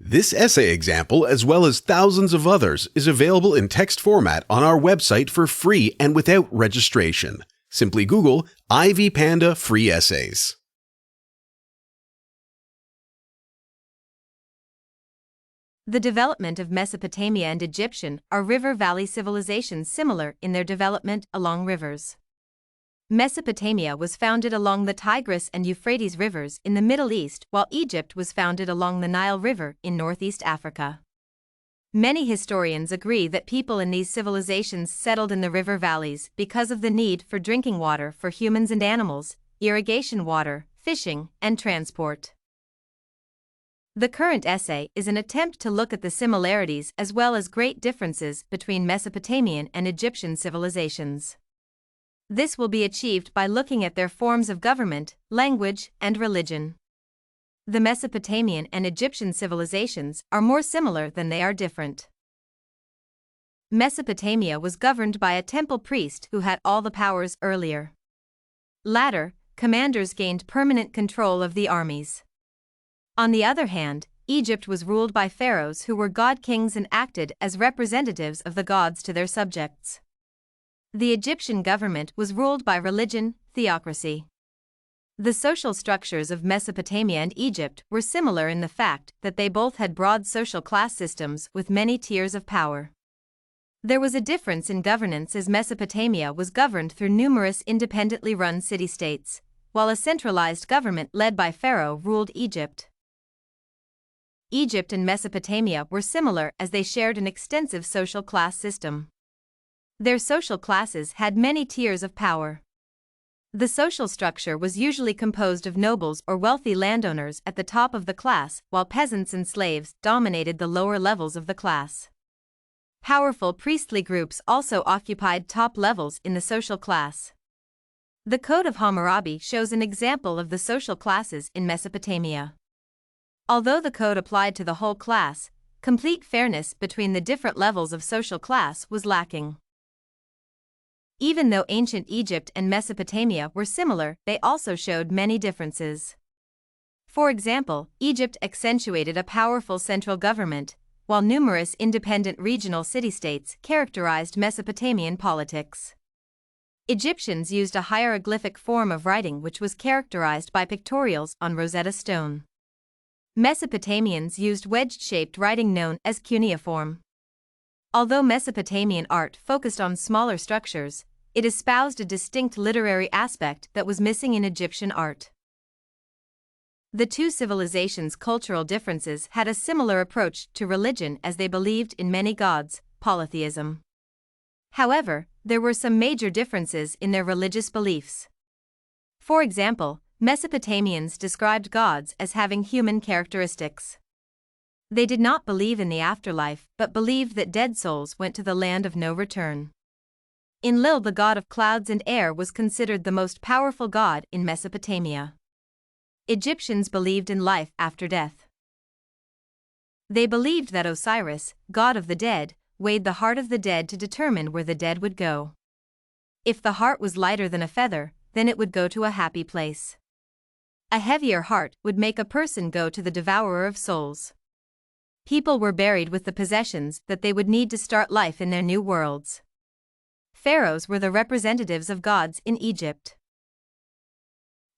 This essay example, as well as thousands of others, is available in text format on our website for free and without registration. Simply Google Ivy Panda Free Essays. The development of Mesopotamia and Egyptian are river valley civilizations similar in their development along rivers. Mesopotamia was founded along the Tigris and Euphrates rivers in the Middle East, while Egypt was founded along the Nile River in northeast Africa. Many historians agree that people in these civilizations settled in the river valleys because of the need for drinking water for humans and animals, irrigation water, fishing, and transport. The current essay is an attempt to look at the similarities as well as great differences between Mesopotamian and Egyptian civilizations. This will be achieved by looking at their forms of government, language, and religion. The Mesopotamian and Egyptian civilizations are more similar than they are different. Mesopotamia was governed by a temple priest who had all the powers earlier. Later, commanders gained permanent control of the armies. On the other hand, Egypt was ruled by pharaohs who were god-kings and acted as representatives of the gods to their subjects. The Egyptian government was ruled by religion, theocracy. The social structures of Mesopotamia and Egypt were similar in the fact that they both had broad social class systems with many tiers of power. There was a difference in governance as Mesopotamia was governed through numerous independently run city-states, while a centralized government led by Pharaoh ruled Egypt. Egypt and Mesopotamia were similar as they shared an extensive social class system. Their social classes had many tiers of power. The social structure was usually composed of nobles or wealthy landowners at the top of the class, while peasants and slaves dominated the lower levels of the class. Powerful priestly groups also occupied top levels in the social class. The Code of Hammurabi shows an example of the social classes in Mesopotamia. Although the code applied to the whole class, complete fairness between the different levels of social class was lacking. Even though ancient Egypt and Mesopotamia were similar, they also showed many differences. For example, Egypt accentuated a powerful central government, while numerous independent regional city-states characterized Mesopotamian politics. Egyptians used a hieroglyphic form of writing which was characterized by pictorials on Rosetta Stone. Mesopotamians used wedge-shaped writing known as cuneiform. Although Mesopotamian art focused on smaller structures, it espoused a distinct literary aspect that was missing in Egyptian art. The two civilizations' cultural differences had a similar approach to religion as they believed in many gods, polytheism. However, there were some major differences in their religious beliefs. For example, Mesopotamians described gods as having human characteristics. They did not believe in the afterlife but believed that dead souls went to the land of no return. Enlil, the god of clouds and air, was considered the most powerful god in Mesopotamia. Egyptians believed in life after death. They believed that Osiris, god of the dead, weighed the heart of the dead to determine where the dead would go. If the heart was lighter than a feather, then it would go to a happy place. A heavier heart would make a person go to the devourer of souls. People were buried with the possessions that they would need to start life in their new worlds. Pharaohs were the representatives of gods in Egypt.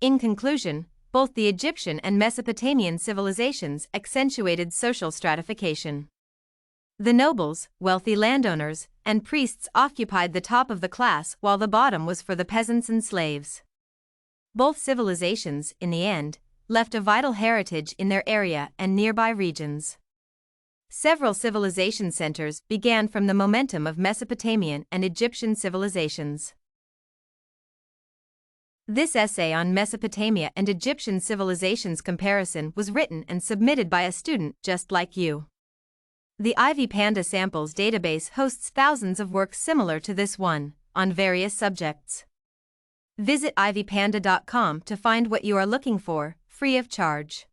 In conclusion, both the Egyptian and Mesopotamian civilizations accentuated social stratification. The nobles, wealthy landowners, and priests occupied the top of the class while the bottom was for the peasants and slaves. Both civilizations, in the end, left a vital heritage in their area and nearby regions. Several civilization centers began from the momentum of Mesopotamian and Egyptian civilizations. This essay on Mesopotamia and Egyptian civilizations comparison was written and submitted by a student just like you. The Ivy Panda Samples database hosts thousands of works similar to this one, on various subjects. Visit ivypanda.com to find what you are looking for, free of charge.